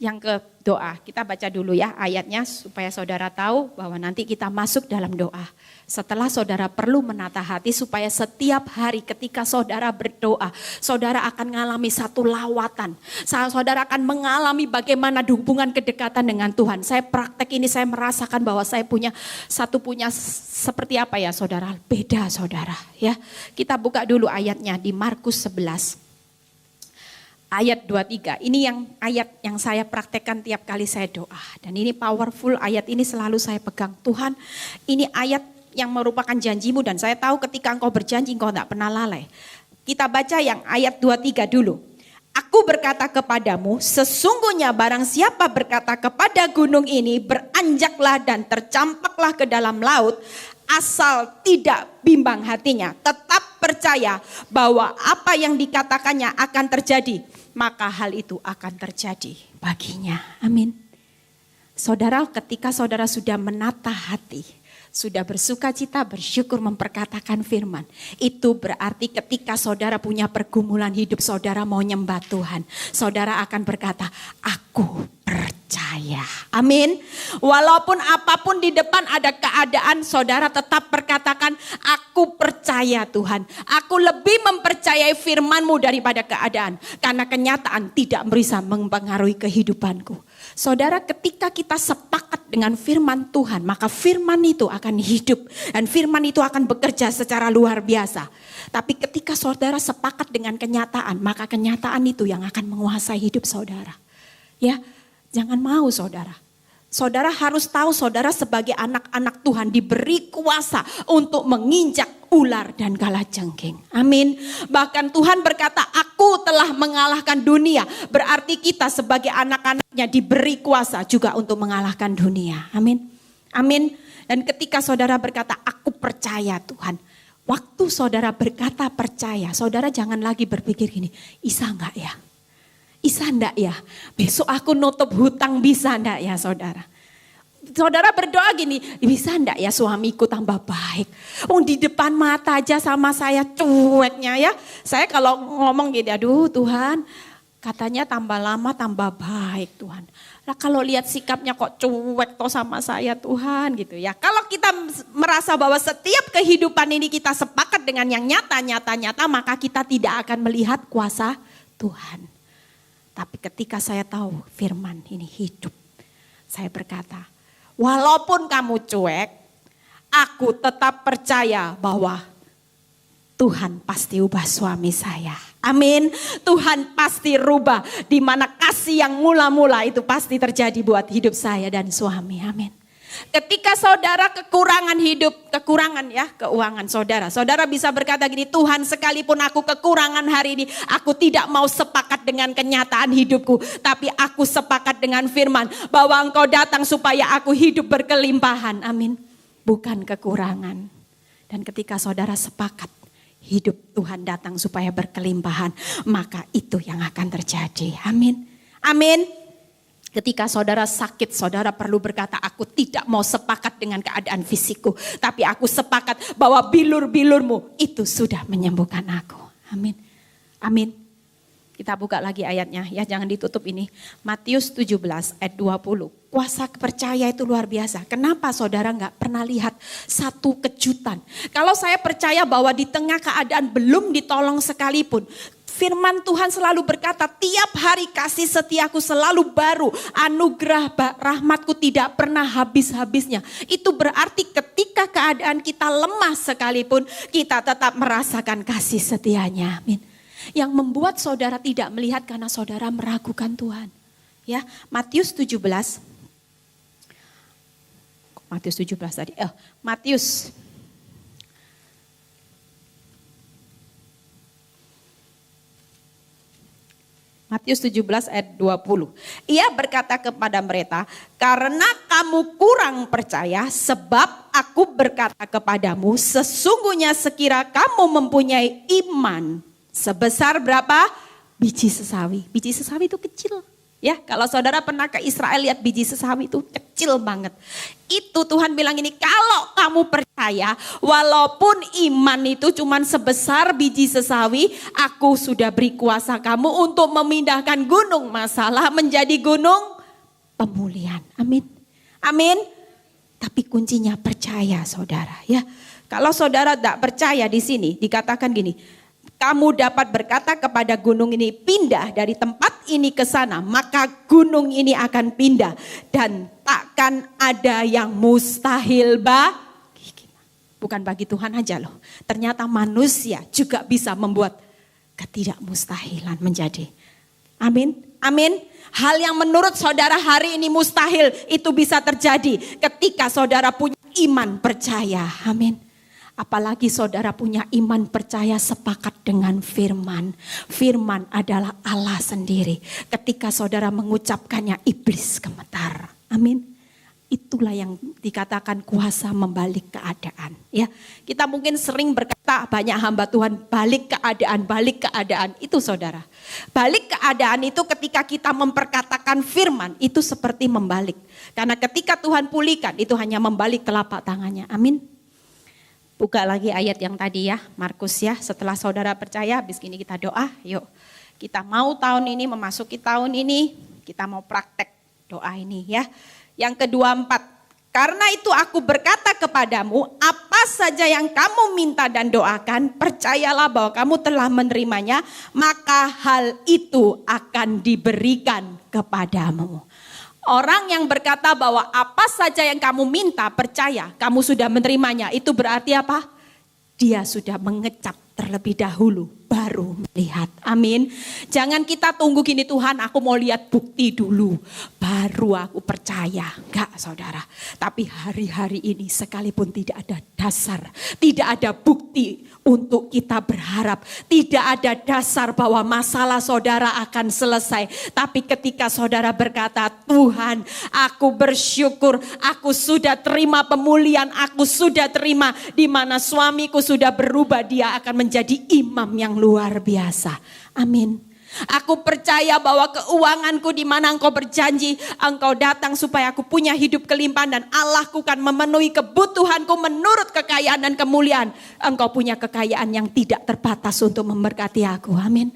Yang ke doa, kita baca dulu ya ayatnya supaya saudara tahu bahwa nanti kita masuk dalam doa. Setelah saudara perlu menata hati supaya setiap hari ketika saudara berdoa, saudara akan mengalami satu lawatan. Saudara akan mengalami bagaimana hubungan kedekatan dengan Tuhan. Saya praktek ini, saya merasakan bahwa saya punya seperti apa ya saudara, beda saudara ya. Kita buka dulu ayatnya di Markus 11. Ayat 23, ini ayat yang saya praktekkan tiap kali saya doa. Dan ini powerful, ayat ini selalu saya pegang. Tuhan, ini ayat yang merupakan janjimu dan saya tahu ketika engkau berjanji engkau tidak pernah lalai. Kita baca yang ayat 23 dulu. Aku berkata kepadamu, sesungguhnya barang siapa berkata kepada gunung ini, beranjaklah dan tercampaklah ke dalam laut, asal tidak bimbang hatinya, tetap percaya percaya bahwa apa yang dikatakannya akan terjadi, maka hal itu akan terjadi baginya. Amin. Saudara, ketika saudara sudah menata hati, sudah bersuka cita, bersyukur memperkatakan firman, itu berarti ketika saudara punya pergumulan hidup, saudara mau nyembah Tuhan, saudara akan berkata, aku percaya. Amin. Walaupun apapun di depan ada keadaan, saudara tetap berkatakan, aku percaya Tuhan. Aku lebih mempercayai firman-Mu daripada keadaan. Karena kenyataan tidak bisa mempengaruhi kehidupanku. Saudara, ketika kita sepakat dengan firman Tuhan, maka firman itu akan hidup. Dan firman itu akan bekerja secara luar biasa. Tapi ketika saudara sepakat dengan kenyataan, maka kenyataan itu yang akan menguasai hidup saudara. Ya, jangan mau saudara. Saudara harus tahu saudara sebagai anak-anak Tuhan diberi kuasa untuk menginjak ular dan kalajengking. Amin. Bahkan Tuhan berkata, aku telah mengalahkan dunia. Berarti kita sebagai anak-anaknya diberi kuasa juga untuk mengalahkan dunia. Amin. Amin. Dan ketika saudara berkata, aku percaya Tuhan. Waktu saudara berkata percaya, saudara jangan lagi berpikir gini, bisa enggak ya? Bisa enggak ya? Besok aku nutup hutang, bisa enggak ya saudara? Saudara berdoa gini, bisa enggak ya suamiku tambah baik? Di depan mata aja sama saya cueknya ya. Saya kalau ngomong gini, aduh Tuhan, katanya tambah lama tambah baik Tuhan. Nah kalau lihat sikapnya kok cuek toh sama saya Tuhan gitu ya. Kalau kita merasa bahwa setiap kehidupan ini kita sepakat dengan yang nyata, maka kita tidak akan melihat kuasa Tuhan. Tapi ketika saya tahu firman ini hidup, saya berkata, walaupun kamu cuek, aku tetap percaya bahwa Tuhan pasti ubah suami saya. Amin. Tuhan pasti rubah, di mana kasih yang mula-mula itu pasti terjadi buat hidup saya dan suami. Amin. Ketika saudara kekurangan hidup, keuangan saudara. Saudara bisa berkata gini, Tuhan sekalipun aku kekurangan hari ini, aku tidak mau sepakat dengan kenyataan hidupku. Tapi aku sepakat dengan firman, bahwa Engkau datang supaya aku hidup berkelimpahan. Amin. Bukan kekurangan. Dan ketika saudara sepakat, hidup Tuhan datang supaya berkelimpahan, maka itu yang akan terjadi. Amin. Amin. Ketika saudara sakit, saudara perlu berkata, aku tidak mau sepakat dengan keadaan fisikku. Tapi aku sepakat bahwa bilur-bilurmu itu sudah menyembuhkan aku. Amin. Amin. Kita buka lagi ayatnya ya, jangan ditutup ini. Matius 17 ayat 20. Kuasa percaya itu luar biasa. Kenapa saudara gak pernah lihat satu kejutan? Kalau saya percaya bahwa di tengah keadaan belum ditolong sekalipun, firman Tuhan selalu berkata, tiap hari kasih setiaku selalu baru, anugerah rahmatku tidak pernah habis-habisnya. Itu berarti ketika keadaan kita lemah sekalipun, kita tetap merasakan kasih setianya. Amin. Yang membuat saudara tidak melihat karena saudara meragukan Tuhan. Ya, Matius 17 tadi. Matius 17 ayat 20. Ia berkata kepada mereka, karena kamu kurang percaya, sebab aku berkata kepadamu, sesungguhnya sekira kamu mempunyai iman sebesar berapa? Biji sesawi. Biji sesawi itu kecil. Ya, kalau saudara pernah ke Israel lihat biji sesawi itu kecil banget. Itu Tuhan bilang ini, kalau kamu percaya, walaupun iman itu cuma sebesar biji sesawi, aku sudah beri kuasa kamu untuk memindahkan gunung masalah menjadi gunung pemulihan. Amin. Amin. Tapi kuncinya percaya saudara ya. Kalau saudara tidak percaya di sini dikatakan gini, kamu dapat berkata kepada gunung ini pindah dari tempat ini ke sana, maka gunung ini akan pindah dan takkan ada yang mustahil bukan bagi Tuhan aja loh. Ternyata manusia juga bisa membuat ketidakmustahilan menjadi. Amin. Amin. Hal yang menurut saudara hari ini mustahil itu bisa terjadi ketika saudara punya iman percaya. Amin. Apalagi saudara punya iman percaya sepakat dengan firman. Firman adalah Allah sendiri. Ketika saudara mengucapkannya, iblis gemetar. Amin. Itulah yang dikatakan kuasa membalik keadaan. Ya, kita mungkin sering berkata banyak hamba Tuhan balik keadaan. Itu saudara. Balik keadaan itu ketika kita memperkatakan firman itu seperti membalik. Karena ketika Tuhan pulihkan itu hanya membalik telapak tangannya. Amin. Buka lagi ayat yang tadi ya, Markus ya. Setelah saudara percaya, habis ini kita doa. Yuk, kita mau tahun ini memasuki tahun ini, kita mau praktek doa ini ya. Yang kedua 4, karena itu aku berkata kepadamu, apa saja yang kamu minta dan doakan, percayalah bahwa kamu telah menerimanya, maka hal itu akan diberikan kepadamu. Orang yang berkata bahwa apa saja yang kamu minta, percaya, kamu sudah menerimanya, itu berarti apa? Dia sudah mengecap terlebih dahulu, baru melihat. Amin. Jangan kita tunggu gini, Tuhan aku mau lihat bukti dulu, baru aku percaya. Enggak saudara. Tapi hari-hari ini sekalipun tidak ada dasar, tidak ada bukti untuk kita berharap. Tidak ada dasar bahwa masalah saudara akan selesai. Tapi ketika saudara berkata, Tuhan aku bersyukur, aku sudah terima pemulihan, aku sudah terima di mana suamiku sudah berubah, dia akan menjadi imam yang luar biasa. Amin. Aku percaya bahwa keuanganku di mana engkau berjanji, engkau datang supaya aku punya hidup kelimpahan dan Allahku kan memenuhi kebutuhanku menurut kekayaan dan kemuliaan. Engkau punya kekayaan yang tidak terbatas untuk memberkati aku. Amin.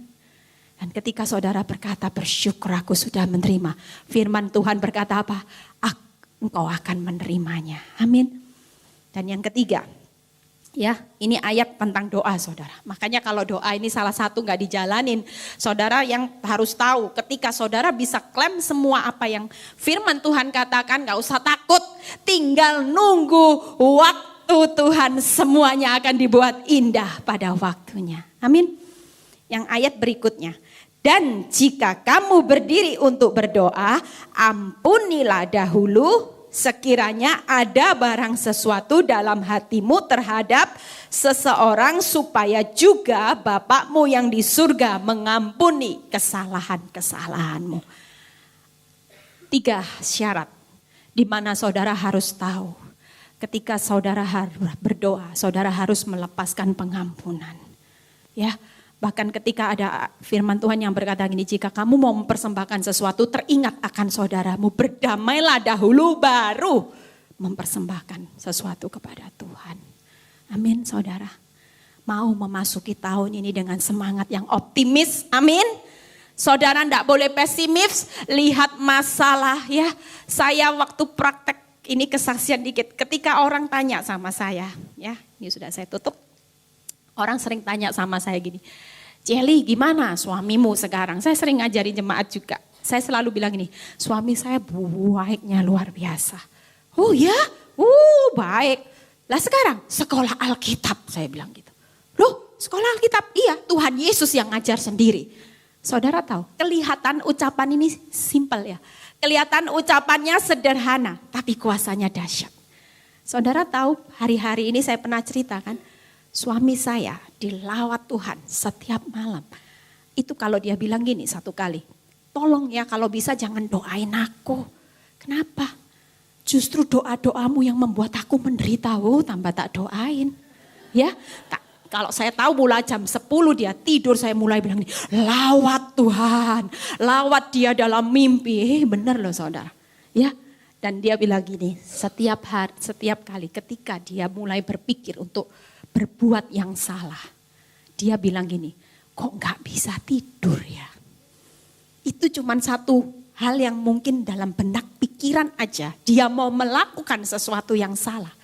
Dan ketika saudara berkata bersyukur aku sudah menerima, firman Tuhan berkata apa? Engkau akan menerimanya. Amin. Dan yang ketiga, ya, ini ayat tentang doa saudara. Makanya kalau doa ini salah satu gak dijalanin, saudara yang harus tahu ketika saudara bisa klaim semua apa yang firman Tuhan katakan, gak usah takut. Tinggal nunggu waktu Tuhan, semuanya akan dibuat indah pada waktunya. Amin. Yang ayat berikutnya. Dan jika kamu berdiri untuk berdoa, ampunilah dahulu sekiranya ada barang sesuatu dalam hatimu terhadap seseorang, supaya juga Bapakmu yang di surga mengampuni kesalahan-kesalahanmu. 3 syarat di mana saudara harus tahu. Ketika saudara harus berdoa, saudara harus melepaskan pengampunan. Ya, bahkan ketika ada firman Tuhan yang berkata gini, jika kamu mau mempersembahkan sesuatu, teringat akan saudaramu, berdamailah dahulu baru mempersembahkan sesuatu kepada Tuhan. Amin saudara. Mau memasuki tahun ini dengan semangat yang optimis, amin. Saudara tidak boleh pesimis, lihat masalah ya. Saya waktu praktek ini kesaksian dikit, ketika orang tanya sama saya, ya ini sudah saya tutup. Orang sering tanya sama saya gini, Celi gimana suamimu sekarang? Saya sering ngajarin jemaat juga. Saya selalu bilang gini, suami saya baiknya luar biasa. Oh ya? Baik. Lah sekarang sekolah Alkitab, saya bilang gitu. Loh sekolah Alkitab? Iya, Tuhan Yesus yang ngajar sendiri. Saudara tahu, kelihatan ucapan ini simpel ya. Kelihatan ucapannya sederhana, tapi kuasanya dahsyat. Saudara tahu, hari-hari ini saya pernah ceritakan, suami saya dilawat Tuhan setiap malam. Itu kalau dia bilang gini satu kali, tolong ya kalau bisa jangan doain aku. Kenapa? Justru doa-doamu yang membuat aku menderita. Tambah tak doain. Ya, kalau saya tahu mulai jam 10 dia tidur, saya mulai bilang nih, lawat Tuhan, lawat dia dalam mimpi. Benar loh saudara. Ya, dan dia bilang gini, setiap kali ketika dia mulai berpikir untuk berbuat yang salah, dia bilang gini, kok gak bisa tidur ya? Itu cuma satu hal yang mungkin dalam benak pikiran aja, dia mau melakukan sesuatu yang salah.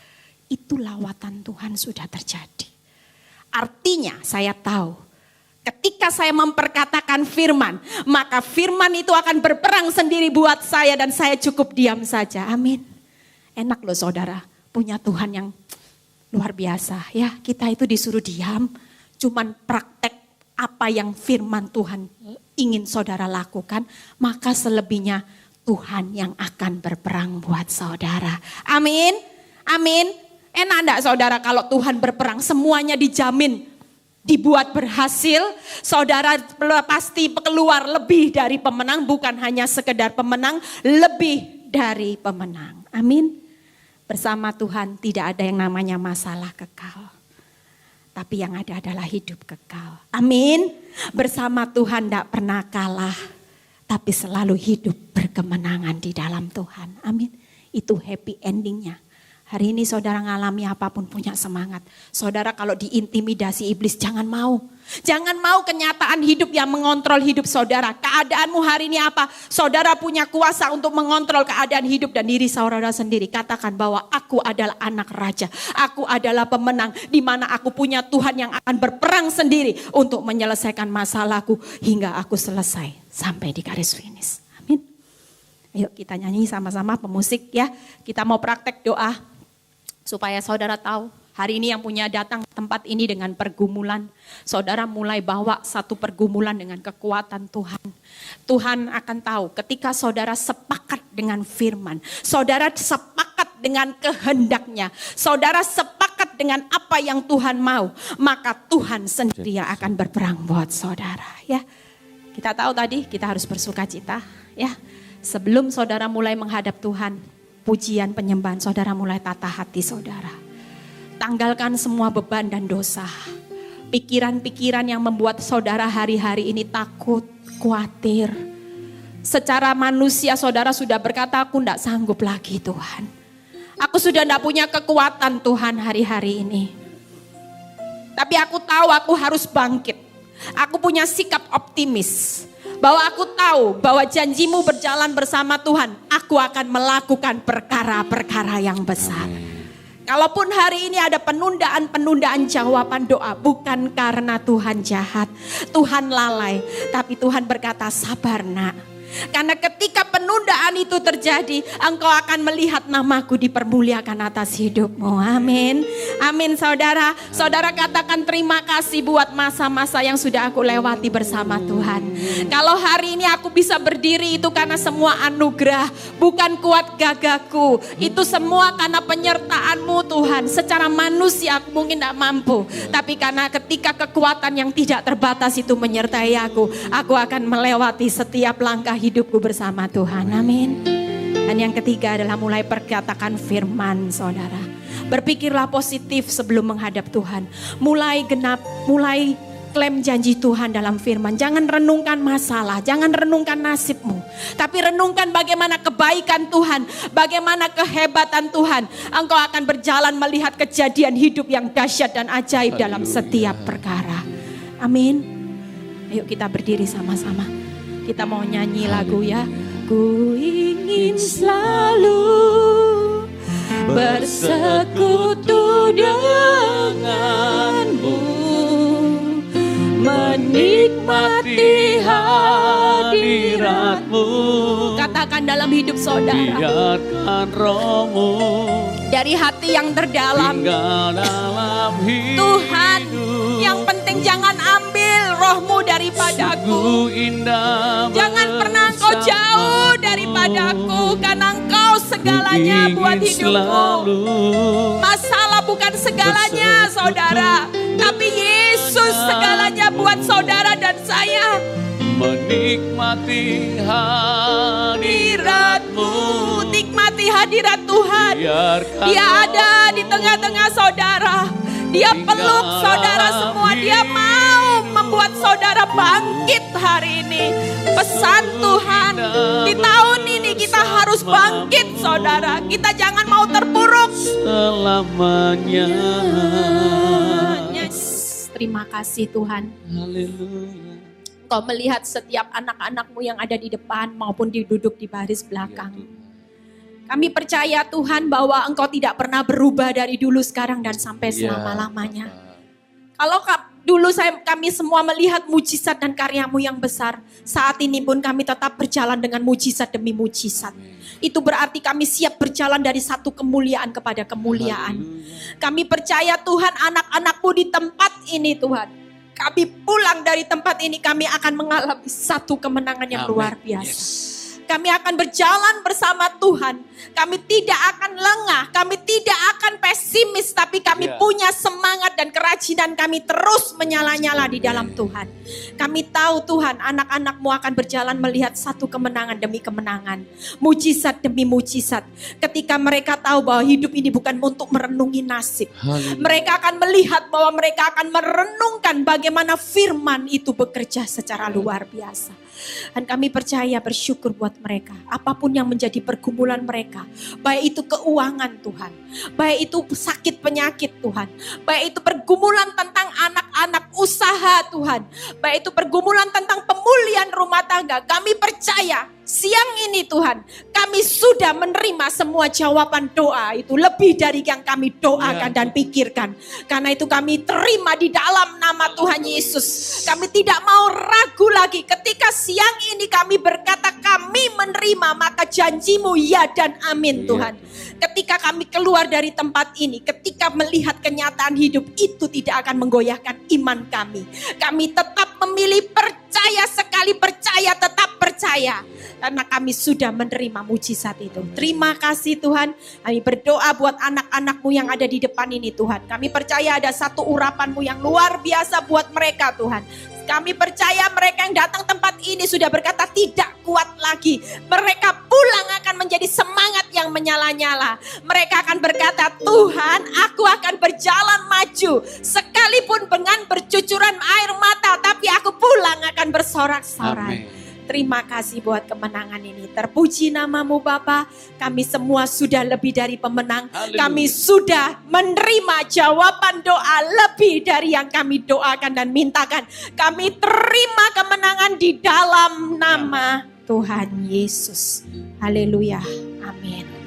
Itu lawatan Tuhan sudah terjadi. Artinya saya tahu, ketika saya memperkatakan firman, maka firman itu akan berperang sendiri buat saya dan saya cukup diam saja. Amin. Enak loh saudara, punya Tuhan yang luar biasa ya. Kita itu disuruh diam, cuman praktek apa yang firman Tuhan ingin saudara lakukan, maka selebihnya Tuhan yang akan berperang buat saudara. Amin. Amin. Enak enggak saudara kalau Tuhan berperang, semuanya dijamin dibuat berhasil. Saudara pasti keluar lebih dari pemenang, bukan hanya sekedar pemenang, lebih dari pemenang. Amin. Bersama Tuhan tidak ada yang namanya masalah kekal. Tapi yang ada adalah hidup kekal. Amin. Bersama Tuhan tidak pernah kalah. Tapi selalu hidup berkemenangan di dalam Tuhan. Amin. Itu happy endingnya. Hari ini saudara ngalami apapun punya semangat. Saudara kalau diintimidasi iblis jangan mau. Jangan mau kenyataan hidup yang mengontrol hidup saudara. Keadaanmu hari ini apa? Saudara punya kuasa untuk mengontrol keadaan hidup dan diri saudara sendiri. Katakan bahwa aku adalah anak raja. Aku adalah pemenang. Di mana aku punya Tuhan yang akan berperang sendiri untuk menyelesaikan masalahku hingga aku selesai sampai di garis finish. Amin. Ayo kita nyanyi sama-sama pemusik ya. Kita mau praktek doa. Supaya saudara tahu, hari ini yang punya datang ke tempat ini dengan pergumulan. Saudara mulai bawa satu pergumulan dengan kekuatan Tuhan. Tuhan akan tahu ketika saudara sepakat dengan firman. Saudara sepakat dengan kehendaknya. Saudara sepakat dengan apa yang Tuhan mau. Maka Tuhan sendiri yang akan berperang buat saudara. Ya, kita tahu tadi kita harus bersuka cita. Ya, sebelum saudara mulai menghadap Tuhan. Pujian penyembahan saudara mulai tata hati saudara. Tanggalkan semua beban dan dosa. Pikiran-pikiran yang membuat saudara hari-hari ini takut, khawatir. Secara manusia saudara sudah berkata aku tidak sanggup lagi Tuhan. Aku sudah tidak punya kekuatan Tuhan hari-hari ini. Tapi aku tahu aku harus bangkit. Aku punya sikap optimis. Bahwa aku tahu bahwa janjimu berjalan bersama Tuhan. Aku akan melakukan perkara-perkara yang besar. Kalaupun hari ini ada penundaan-penundaan jawaban doa. Bukan karena Tuhan jahat. Tuhan lalai. Tapi Tuhan berkata sabar nak. Karena ketika penundaan itu terjadi, engkau akan melihat namaku dipermuliakan atas hidupmu. Amin. Amin saudara. Saudara katakan terima kasih buat masa-masa yang sudah aku lewati bersama Tuhan. Kalau hari ini aku bisa berdiri itu karena semua anugerah. Bukan kuat gagahku. Itu semua karena penyertaan-Mu Tuhan. Secara manusia aku mungkin tidak mampu. Tapi karena ketika kekuatan yang tidak terbatas itu menyertai aku akan melewati setiap langkah hidupku bersama Tuhan. Amin. Dan yang ketiga adalah mulai perkatakan firman saudara. Berpikirlah positif sebelum menghadap Tuhan. Mulai klaim janji Tuhan dalam firman. Jangan renungkan masalah, jangan renungkan nasibmu. Tapi renungkan bagaimana kebaikan Tuhan, bagaimana kehebatan Tuhan. Engkau akan berjalan melihat kejadian hidup yang dahsyat dan ajaib dalam setiap perkara. Amin. Ayo kita berdiri sama-sama. Kita mau nyanyi lagu ya. Ku ingin selalu bersekutu denganmu, menikmati hadiratmu. Katakan dalam hidup saudara. Biarkan rohmu dari hati yang terdalam. Dalam Tuhan, yang penting jangan ambil rohmu daripadaku. Jangan pernah engkau jauh daripadaku, karena engkau segalanya buat hidupku. Masalah bukan segalanya saudara, tapi Yesus segalanya buat saudara dan saya. Menikmati hadiratmu. Nikmati hadirat Tuhan. Dia ada di tengah-tengah saudara. Dia peluk saudara semua. Dia mau membuat saudara bangkit hari ini. Pesan Tuhan, di tahun ini kita harus bangkit saudara. Kita jangan mau terpuruk selamanya. Yes. Terima kasih Tuhan. Haleluya. Kau melihat setiap anak-anakmu yang ada di depan maupun duduk di baris belakang. Kami percaya Tuhan bahwa Engkau tidak pernah berubah dari dulu, sekarang, dan sampai selama-lamanya. Kalau dulu kami semua melihat mujizat dan karya-Mu yang besar, saat ini pun kami tetap berjalan dengan mujizat demi mujizat. Itu berarti kami siap berjalan dari satu kemuliaan kepada kemuliaan. Kami percaya Tuhan, anak-anak-Mu di tempat ini Tuhan. Kami pulang dari tempat ini, kami akan mengalami satu kemenangan yang luar biasa. kami akan berjalan bersama Tuhan. Kami tidak akan lengah, kami tidak akan pesimis, tapi kami punya semangat dan kerajinan kami terus menyala-nyala di dalam Tuhan. Kami tahu Tuhan, anak-anak-Mu akan berjalan melihat satu kemenangan demi kemenangan, mujizat demi mujizat. Ketika mereka tahu bahwa hidup ini bukan untuk merenungi nasib, mereka akan melihat bahwa mereka akan merenungkan bagaimana firman itu bekerja secara luar biasa. Dan kami percaya, bersyukur buat mereka. Apapun yang menjadi pergumulan mereka, baik itu keuangan Tuhan, baik itu sakit penyakit Tuhan, baik itu pergumulan tentang anak-anak usaha Tuhan, baik itu pergumulan tentang pemulihan rumah tangga, kami percaya siang ini Tuhan, kami sudah menerima semua jawaban doa itu lebih dari yang kami doakan dan pikirkan. Karena itu kami terima di dalam nama Tuhan Yesus. Kami tidak mau ragu lagi ketika siang ini kami berkata kami menerima, maka janji-Mu ya dan amin Tuhan. Ketika kami keluar dari tempat ini, ketika melihat kenyataan hidup itu tidak akan menggoyahkan iman kami. Kami tetap memilih percaya, sekali percaya tetap percaya. Karena kami sudah menerima mujizat itu. Terima kasih Tuhan. Kami berdoa buat anak-anak-Mu yang ada di depan ini Tuhan. Kami percaya ada satu urapan-Mu yang luar biasa buat mereka Tuhan. Kami percaya mereka yang datang tempat ini sudah berkata tidak kuat lagi. Mereka pulang akan menjadi semangat yang menyala-nyala. Mereka akan berkata, Tuhan, aku akan berjalan maju. Sekalipun dengan bercucuran air mata, tapi aku pulang akan bersorak-sorai. Terima kasih buat kemenangan ini. Terpuji nama-Mu Bapa. Kami semua sudah lebih dari pemenang. Kami sudah menerima jawaban doa lebih dari yang kami doakan dan mintakan. Kami terima kemenangan di dalam nama Tuhan Yesus. Haleluya. Amin.